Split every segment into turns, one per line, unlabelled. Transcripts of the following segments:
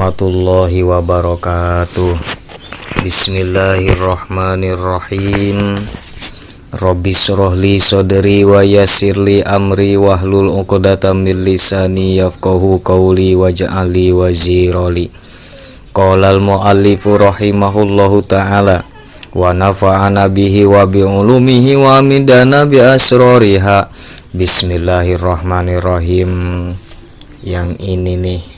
warahmatullahi wabarakatuh. Bismillahirrahmanirrahim. Rabbis shrahli sadri wa yassirli amri wahlul 'uqdatam min lisani yafqahu qawli waj'alli wazirali. Qala al-muallifu rahimahullahu ta'ala wa nafa'ana bihi wa bi ulumihi wa amidana bi asrariha. Bismillahirrahmanirrahim. Yang ini nih,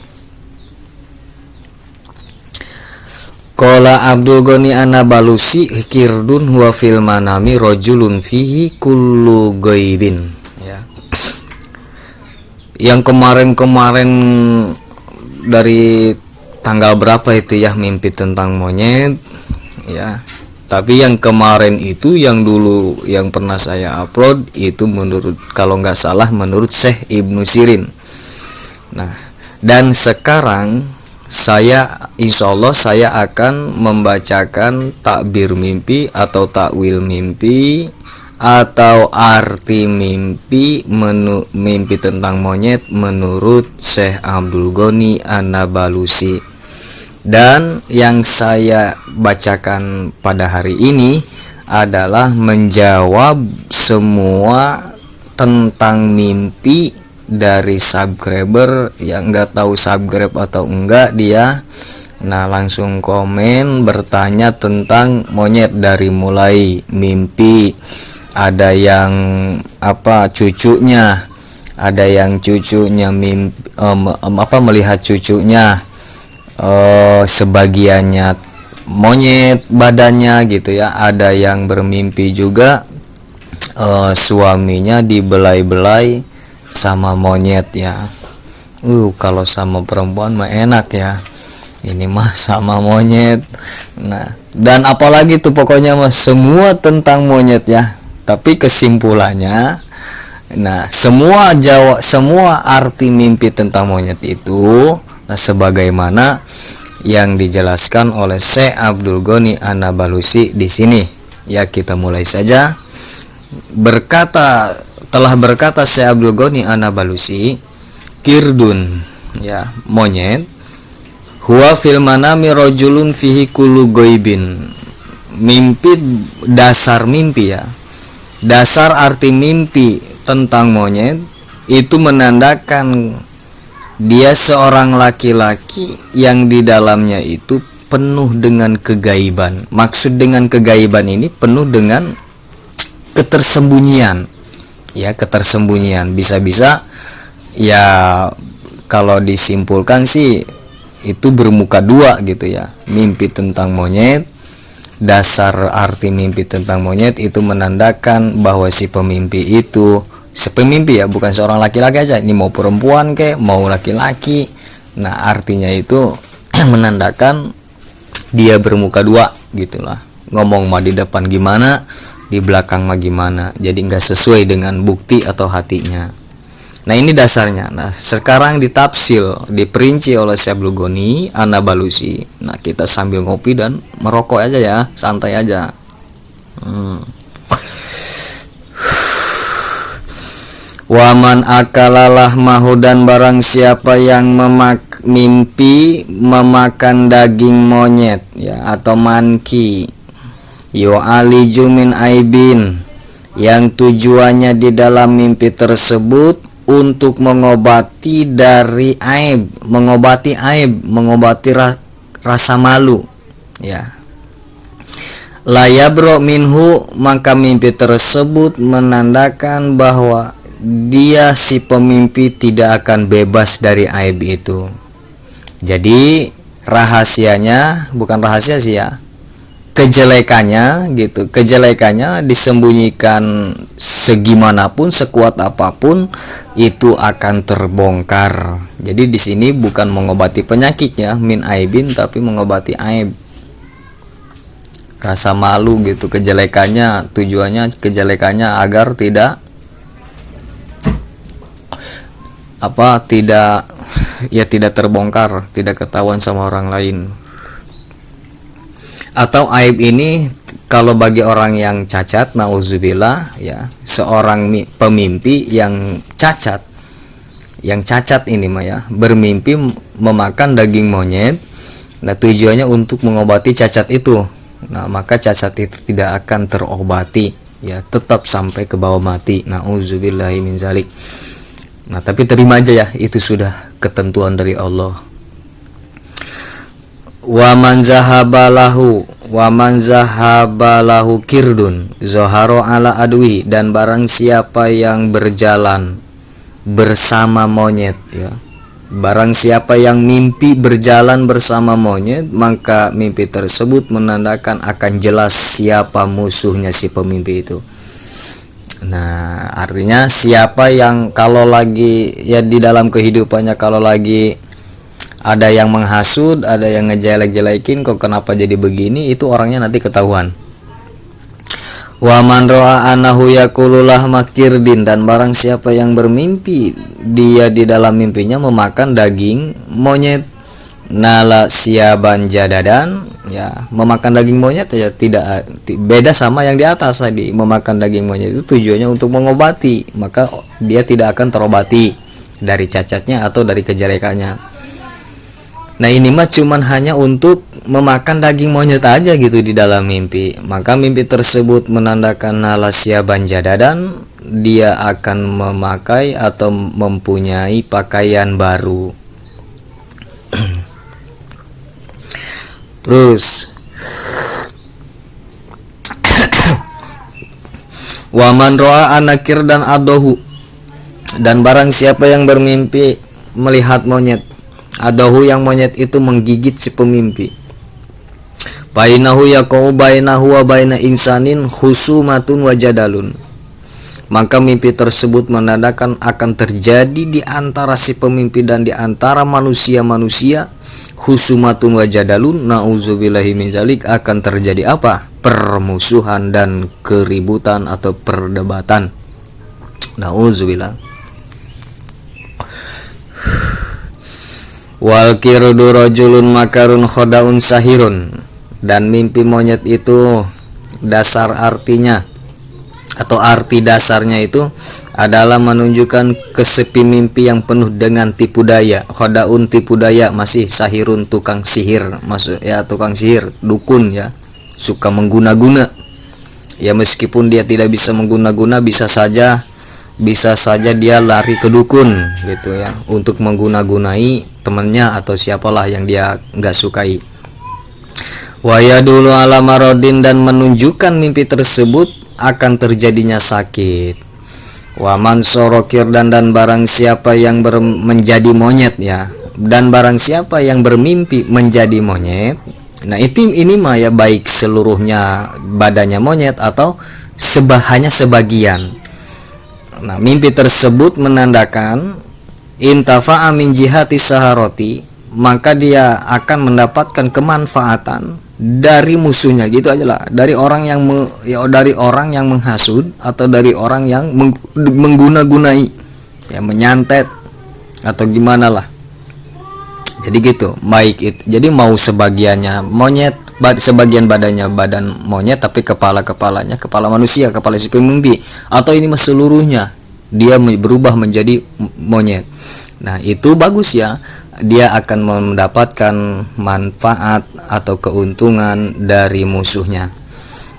Qala Abdul Ghani An-Nabalusi kirdun huwa fil manami rajulun fihi kullu ghaibin, ya. Yang kemarin dari tanggal berapa itu ya, mimpi tentang monyet, ya. Tapi yang kemarin itu, yang dulu yang pernah saya upload itu menurut, kalau nggak salah menurut Syekh Ibnu Sirin. Nah, dan sekarang saya insyaallah saya akan membacakan takbir mimpi atau takwil mimpi atau arti mimpi mimpi tentang monyet menurut Syekh Abdul Ghani An-Nabalusi. Dan yang saya bacakan pada hari ini adalah menjawab semua tentang mimpi dari subscriber yang nggak tahu subscribe atau enggak dia. Nah, langsung komen bertanya tentang monyet, dari mulai mimpi, ada yang cucunya, ada yang cucunya mimpi melihat cucunya, sebagiannya monyet badannya gitu ya. Ada yang bermimpi juga suaminya dibelai-belai sama monyet ya. Kalau sama perempuan mah enak ya, ini mah sama monyet. Nah, dan apalagi tuh pokoknya mah semua tentang monyet ya. Tapi kesimpulannya, nah, semua arti mimpi tentang monyet itu, nah, sebagaimana yang dijelaskan oleh Syekh Abdul Ghani An-Nabalusi di sini. Ya, kita mulai saja. Telah berkata Syekh Abdul Ghani An-Nabalusi, kirdun, ya, monyet, huwa fil manami rajulun fihi kullu ghaibin. Mimpi, dasar mimpi ya. Dasar arti mimpi tentang monyet itu menandakan dia seorang laki-laki yang di dalamnya itu penuh dengan kegaiban. Maksud dengan kegaiban ini penuh dengan ketersembunyian. Ya, ketersembunyian, bisa-bisa ya kalau disimpulkan sih itu bermuka dua gitu ya. Mimpi tentang monyet, dasar arti mimpi tentang monyet itu menandakan bahwa si pemimpi ya, bukan seorang laki-laki aja, ini mau perempuan kek mau laki-laki. Nah, artinya itu menandakan dia bermuka dua gitulah. Ngomong mah di depan gimana, di belakang mah gimana, jadi nggak sesuai dengan bukti atau hatinya. Nah, ini dasarnya. Nah, sekarang ditafsil, diperinci oleh Syekh Abdul Ghani An-Nabalusi. Nah, kita sambil ngopi dan merokok aja ya, santai aja. Waman akalalah mahu, dan barang siapa yang mimpi memakan daging monyet ya, atau manki, yu'aliju min aibin, yang tujuannya di dalam mimpi tersebut untuk mengobati dari aib, mengobati rasa malu ya. La yabro minhu, maka mimpi tersebut menandakan bahwa dia, si pemimpi, tidak akan bebas dari aib itu. Jadi rahasianya, bukan rahasia sih ya, kejelekannya gitu, kejelekannya disembunyikan segimanapun, sekuat apapun itu akan terbongkar. Jadi di sini bukan mengobati penyakitnya min aibin, tapi mengobati aib, rasa malu gitu. Kejelekannya, tujuannya kejelekannya agar tidak terbongkar, tidak ketahuan sama orang lain. Atau aib ini kalau bagi orang yang cacat, nauzubillah ya, seorang pemimpi yang cacat yang cacat ini mah ya, bermimpi memakan daging monyet. Nah, tujuannya untuk mengobati cacat itu. Nah, maka cacat itu tidak akan terobati ya, tetap sampai ke bawah mati. Nauzubillahi min zalik. Nah, tapi terima aja ya, itu sudah ketentuan dari Allah. Wa man zahabalahu kirdun zoharo ala adwi, dan barang siapa yang berjalan bersama monyet ya, barang siapa yang mimpi berjalan bersama monyet, maka mimpi tersebut menandakan akan jelas siapa musuhnya si pemimpi itu. Nah, artinya siapa yang kalau lagi ya di dalam kehidupannya, kalau lagi ada yang menghasut, ada yang ngejelek-jelekin, kok kenapa jadi begini, itu orangnya nanti ketahuan. Wa man ra'a annahu yaqululah makirdin, dan barang siapa yang bermimpi dia di dalam mimpinya memakan daging monyet, nala siaban jadadan ya, memakan daging monyet ya, tidak beda sama yang di atas tadi. Memakan daging monyet itu tujuannya untuk mengobati, maka dia tidak akan terobati dari cacatnya atau dari kejelekannya. Nah, ini mah cuman hanya untuk memakan daging monyet aja gitu di dalam mimpi. Maka mimpi tersebut menandakan nalasya banjadadan, dia akan memakai atau mempunyai pakaian baru. Terus waman ro'a anakir dan adohu, dan barang siapa yang bermimpi melihat monyet, adahu yang monyet itu menggigit si pemimpi, bainahu yaqau bainahu wa baina insanin khusumatun wa jadalun, maka mimpi tersebut menandakan akan terjadi di antara si pemimpi dan di antara manusia-manusia khusumatun wa jadalun. Nauzubillahi min zalik, akan terjadi apa? Permusuhan dan keributan atau perdebatan. Nauzubillah. Wal kirdu rajulun makarun khodaun sahirun, dan mimpi monyet itu dasar artinya atau arti dasarnya itu adalah menunjukkan kesepi mimpi yang penuh dengan tipu daya. Khodaun tipu daya, masih sahirun tukang sihir, maksud ya tukang sihir, dukun ya, suka mengguna-guna ya, meskipun dia tidak bisa mengguna-guna, bisa saja dia lari ke dukun gitu ya, untuk mengguna-gunai temannya atau siapalah yang dia nggak sukai. Waya dulu ala marodin, dan menunjukkan mimpi tersebut akan terjadinya sakit. Waman sorokir, dan barang siapa yang menjadi monyet ya, dan barang siapa yang bermimpi menjadi monyet. Nah, ini mah ya, baik seluruhnya badannya monyet atau hanya sebagian. Nah, mimpi tersebut menandakan intafa'a min jihati saharoti, maka dia akan mendapatkan kemanfaatan dari musuhnya, gitu aja lah, dari orang yang dari orang yang menghasut atau dari orang yang mengguna-gunai ya, menyantet atau gimana lah. Jadi gitu, baik itu. Jadi mau sebagiannya monyet, sebagian badannya badan monyet tapi kepalanya kepala manusia, kepala si pemimpi, atau ini seluruhnya dia berubah menjadi monyet. Nah, itu bagus ya, dia akan mendapatkan manfaat atau keuntungan dari musuhnya.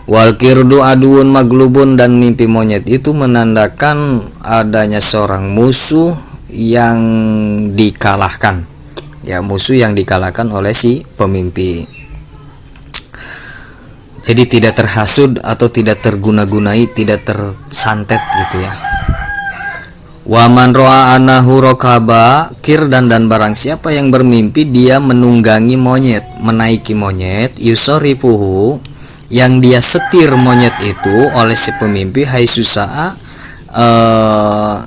Wal kirdu aduun maglubun, dan mimpi monyet itu menandakan adanya seorang musuh yang dikalahkan ya, musuh yang dikalahkan oleh si pemimpi. Jadi tidak terhasut atau tidak terguna-gunai, tidak tersantet gitu ya. Waman ro'a anahu rokaba kirdan, dan barang siapa yang bermimpi dia menunggangi monyet, menaiki monyet, yusorifuhu, yang dia setir monyet itu oleh si pemimpi, hai susa'a,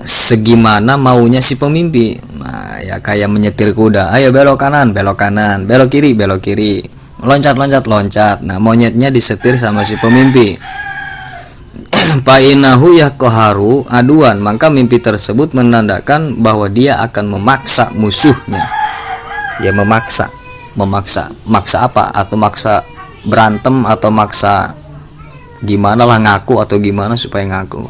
segimana maunya si pemimpi. Nah ya, kayak menyetir kuda, ayo belok kanan, belok kiri, loncat. Nah, monyetnya disetir sama si pemimpi. Painahu yakoharu aduan, maka mimpi tersebut menandakan bahwa dia akan memaksa musuhnya ya, memaksa apa, atau maksa berantem, atau maksa gimana lah, ngaku atau gimana supaya ngaku.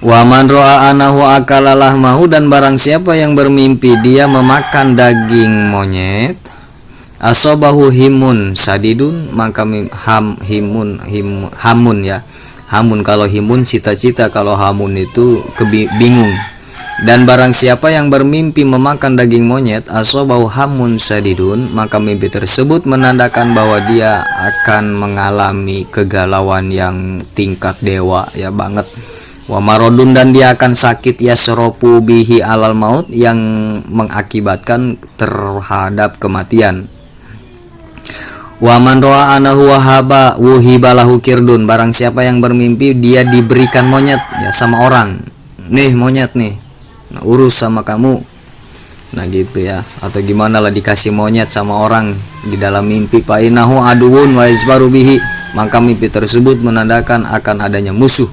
Wa man ra'a anahu akala lahmahu, dan barang siapa yang bermimpi dia memakan daging monyet, asobahu himun sadidun, maka hamun ya. Hamun kalau himun cita-cita, kalau hamun itu bingung. Dan barang siapa yang bermimpi memakan daging monyet, asobahu hamun sadidun, maka mimpi tersebut menandakan bahwa dia akan mengalami kegalauan yang tingkat dewa ya banget. Wa marodun, dan dia akan sakit yasropu bihi alal maut, yang mengakibatkan terhadap kematian. Wa man ra'a anahu wahaba wuhibalahu kirdun, barang siapa yang bermimpi dia diberikan monyet ya sama orang. Nih monyet nih, nah, urus sama kamu. Nah gitu ya, atau gimana lah, dikasih monyet sama orang di dalam mimpi, fa innahu aduun wa yazbaru bihi, maka mimpi tersebut menandakan akan adanya musuh.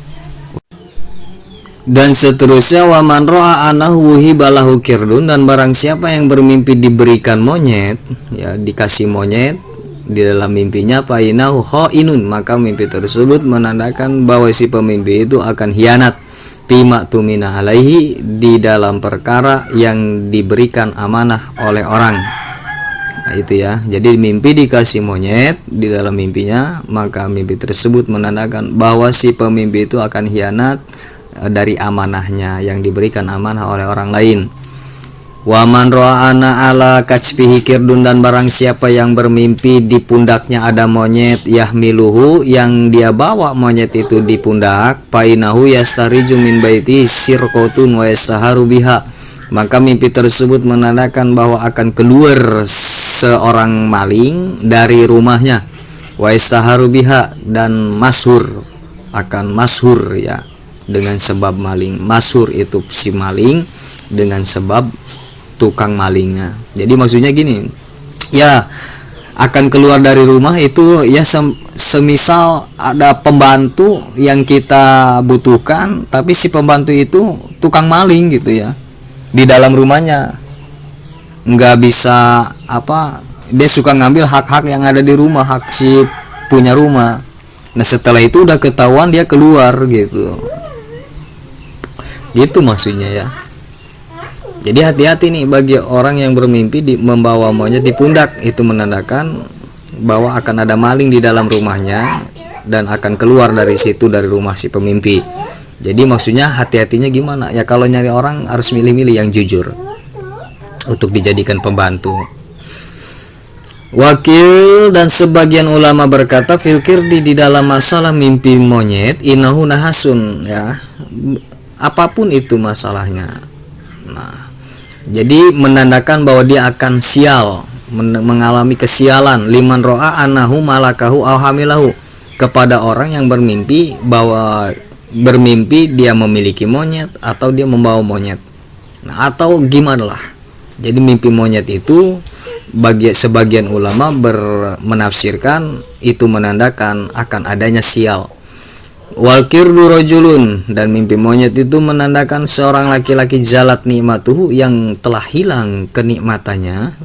Dan seterusnya, wa man ra'a anahu wuhibalahu kirdun, dan barang siapa yang bermimpi diberikan monyet ya, dikasih monyet di dalam mimpinya, fa innahu khainun, maka mimpi tersebut menandakan bahwa si pemimpi itu akan hianat bima tumina alaihi, di dalam perkara yang diberikan amanah oleh orang. Nah itu ya, jadi mimpi dikasih monyet di dalam mimpinya, maka mimpi tersebut menandakan bahwa si pemimpi itu akan hianat dari amanahnya yang diberikan amanah oleh orang lain. Wa man ra'ana ala kacbihi kirdun, dan barang siapa yang bermimpi di pundaknya ada monyet, yahmiluhu, yang dia bawa monyet itu di pundak, painahu yastariju min baiti sirqotun wa yasaharu biha, maka mimpi tersebut menandakan bahwa akan keluar seorang maling dari rumahnya, wa yasaharu biha, dan masyhur, akan masyhur ya dengan sebab maling. Masyhur itu si maling dengan sebab tukang malingnya. Jadi maksudnya gini ya, akan keluar dari rumah itu ya, semisal ada pembantu yang kita butuhkan, tapi si pembantu itu tukang maling gitu ya, di dalam rumahnya nggak bisa apa, dia suka ngambil hak-hak yang ada di rumah, hak si punya rumah. Nah setelah itu udah ketahuan dia keluar gitu maksudnya ya. Jadi hati-hati nih bagi orang yang bermimpi membawa monyet di pundak, itu menandakan bahwa akan ada maling di dalam rumahnya dan akan keluar dari situ, dari rumah si pemimpi. Jadi maksudnya hati-hatinya gimana ya, kalau nyari orang harus milih-milih yang jujur untuk dijadikan pembantu. Wakil dan sebagian ulama berkata fil kirdi, di dalam masalah mimpi monyet, innahu nahasun ya, apapun itu masalahnya. Nah jadi menandakan bahwa dia akan sial, mengalami kesialan. Liman ro'a anahu malakahu aw hamilahu, kepada orang yang bermimpi bahwa bermimpi dia memiliki monyet atau dia membawa monyet. Nah atau gimana lah. Jadi mimpi monyet itu bagi sebagian ulama menafsirkan itu menandakan akan adanya sial. Wal kirdu rajulun, dan mimpi monyet itu menandakan seorang laki-laki zalat nikmatuhu, yang telah hilang kenikmatannya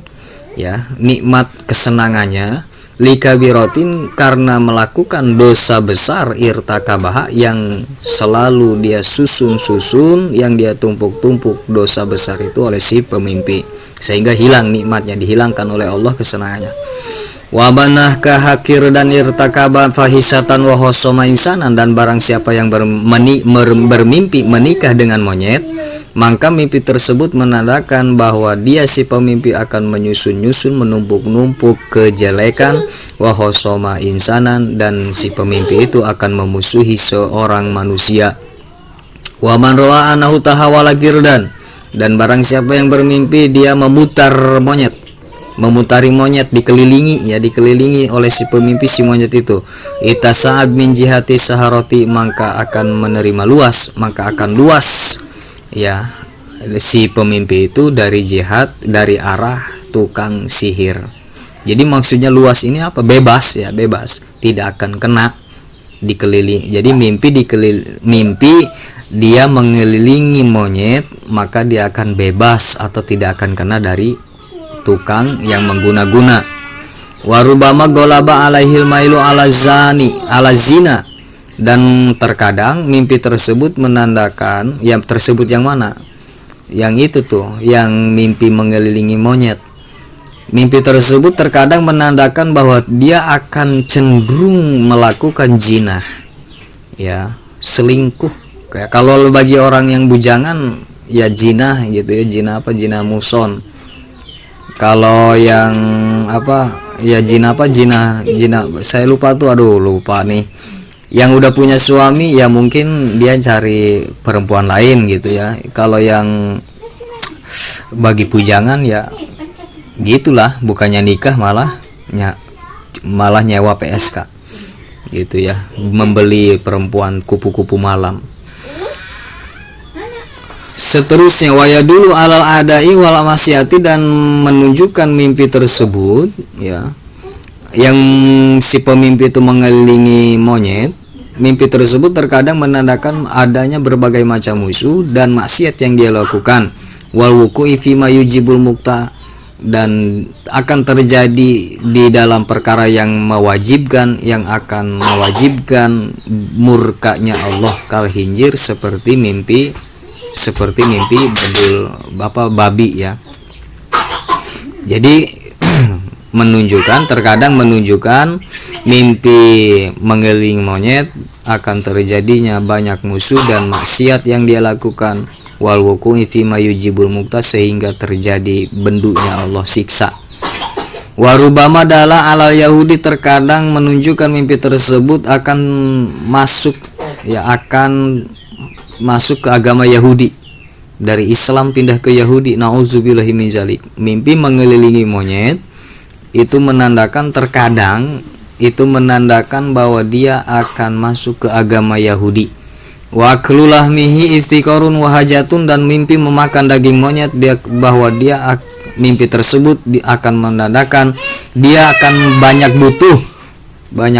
ya, nikmat kesenangannya, likabirotin, karena melakukan dosa besar, irtakabaha, yang selalu dia susun, yang dia tumpuk-tumpuk dosa besar itu oleh si pemimpi, sehingga hilang nikmatnya, dihilangkan oleh Allah kesenangannya. Wabanah kahakir dan irtakaban fahisatan wa hosoma insanan, dan barang siapa yang bermimpi menikah dengan monyet, maka mimpi tersebut menandakan bahwa dia si pemimpi akan menyusun-nyusun, menumpuk-numpuk kejelekan, wa hosoma insanan, dan si pemimpi itu akan memusuhi seorang manusia. Wa man ra'a anahu tahawala girdan, dan barang siapa yang bermimpi dia memutari monyet, dikelilingi oleh si pemimpi si monyet itu, itasa'ab min jihati saharoti, maka akan menerima luas, maka akan luas ya si pemimpi itu dari dari arah tukang sihir. Jadi maksudnya luas ini apa? Bebas ya, bebas, tidak akan kena dikelilingi. Jadi mimpi dia mengelilingi monyet, maka dia akan bebas atau tidak akan kena dari tukang yang mengguna-guna. Warubama golaba alaihil mailu ala zina, Dan terkadang mimpi tersebut menandakan, yang tersebut yang mana? Yang itu tuh, yang mimpi mengelilingi monyet. Mimpi tersebut terkadang menandakan bahwa dia akan cenderung melakukan zina, ya, selingkuh. Kayak kalau bagi orang yang bujangan ya zina gitu ya, zina apa, zina muson. Kalau yang apa ya zina apa, zina saya lupa tuh, lupa nih. Yang udah punya suami ya mungkin dia cari perempuan lain gitu ya. Kalau yang bagi bujangan ya gitulah, bukannya nikah malah nyewa PSK gitu ya, membeli perempuan kupu-kupu malam. Seterusnya waya dulu alal adai wal masyati, dan menunjukkan mimpi tersebut ya, yang si pemimpi itu mengelilingi monyet. Mimpi tersebut terkadang menandakan adanya berbagai macam musuh dan maksiat yang dia lakukan. Wal wuqu'i fi ma yujibul mukta, dan akan terjadi di dalam perkara yang mewajibkan, yang akan mewajibkan murkanya Allah kal hinjir, seperti mimpi bedul babi ya. Jadi terkadang menunjukkan mimpi mengelilingi monyet akan terjadinya banyak musuh dan maksiat yang dia lakukan. Wal wuqu'i fi ma yujibul mukta, sehingga terjadi bendunya Allah siksa. Warubama dala alal Yahudi, terkadang menunjukkan mimpi tersebut akan masuk ke agama Yahudi, dari Islam pindah ke Yahudi. Nauzubillahi min zalik. Mimpi mengelilingi monyet itu terkadang menandakan bahwa dia akan masuk ke agama Yahudi. Wa aklulahmihi iftiqarun wa hajatun, dan mimpi memakan daging monyet bahwa mimpi tersebut akan menandakan dia akan banyak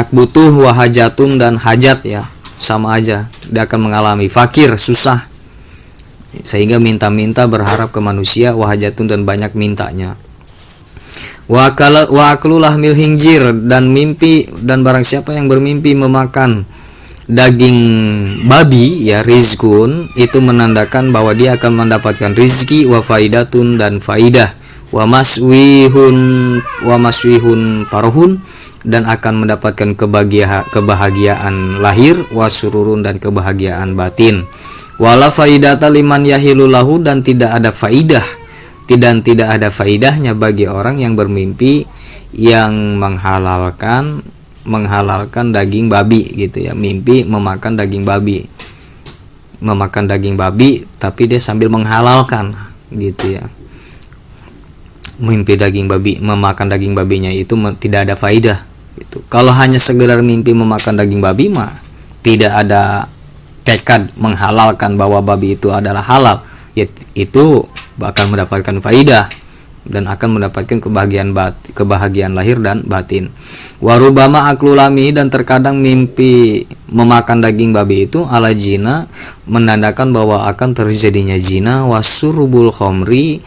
butuh wa hajatun, dan hajat ya sama aja, dia akan mengalami fakir, susah, sehingga minta-minta berharap ke manusia, wa hajatun, dan banyak mintanya. Wa aklulahmil hinjir, dan barang siapa yang bermimpi memakan daging babi ya, rizkun, itu menandakan bahwa dia akan mendapatkan rizki, wa faidatun, dan faidah, wa maswihun parohun, dan akan mendapatkan kebahagiaan lahir, wa sururun, dan kebahagiaan batin. Wala faidata liman yahilulahu, dan tidak ada faidahnya bagi orang yang bermimpi yang menghalalkan daging babi gitu ya. Mimpi memakan daging babi tapi dia sambil menghalalkan gitu ya. Mimpi memakan daging babinya itu tidak ada faidah gitu. Kalau hanya sekedar mimpi memakan daging babi mah tidak ada tekad menghalalkan bahwa babi itu adalah halal, ya, itu akan mendapatkan faidah dan akan mendapatkan kebahagiaan lahir dan batin. Warubama aklulami, dan terkadang mimpi memakan daging babi itu ala zina, menandakan bahwa akan terjadinya zina, wasurbil khamri,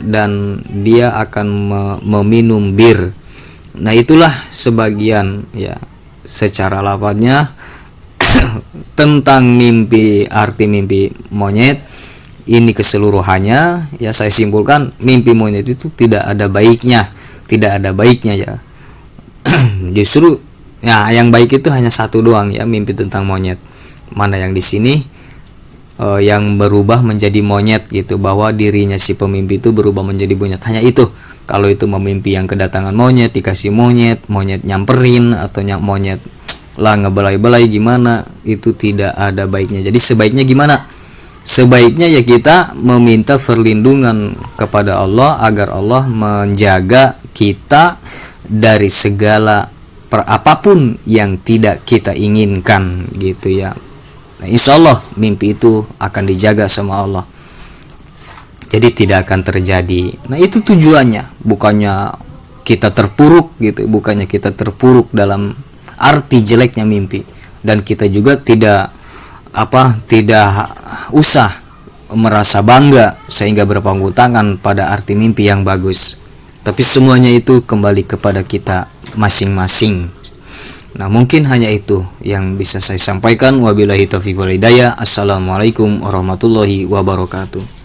dan dia akan meminum bir. Nah, itulah sebagian ya secara lafadznya tentang arti mimpi monyet. Ini keseluruhannya ya, saya simpulkan mimpi monyet itu tidak ada baiknya ya. Justru ya yang baik itu hanya satu doang ya, mimpi tentang monyet. Mana yang di sini yang berubah menjadi monyet gitu, bahwa dirinya si pemimpi itu berubah menjadi monyet, hanya itu. Kalau itu memimpi yang kedatangan monyet, dikasih monyet nyamperin, atau monyet lah ngebelai-belai gimana, itu tidak ada baiknya. Jadi sebaiknya gimana? Sebaiknya ya kita meminta perlindungan kepada Allah agar Allah menjaga kita dari segala apapun yang tidak kita inginkan gitu ya. Nah, insya Allah mimpi itu akan dijaga sama Allah, jadi tidak akan terjadi. Nah, itu tujuannya, bukannya kita terpuruk gitu, bukannya kita terpuruk dalam arti jeleknya mimpi, dan kita juga tidak usah merasa bangga sehingga berpangku tangan pada arti mimpi yang bagus. Tapi semuanya itu kembali kepada kita masing-masing. Nah, mungkin hanya itu yang bisa saya sampaikan. Wabillahi taufiq wal hidayah. Assalamualaikum warahmatullahi wabarakatuh.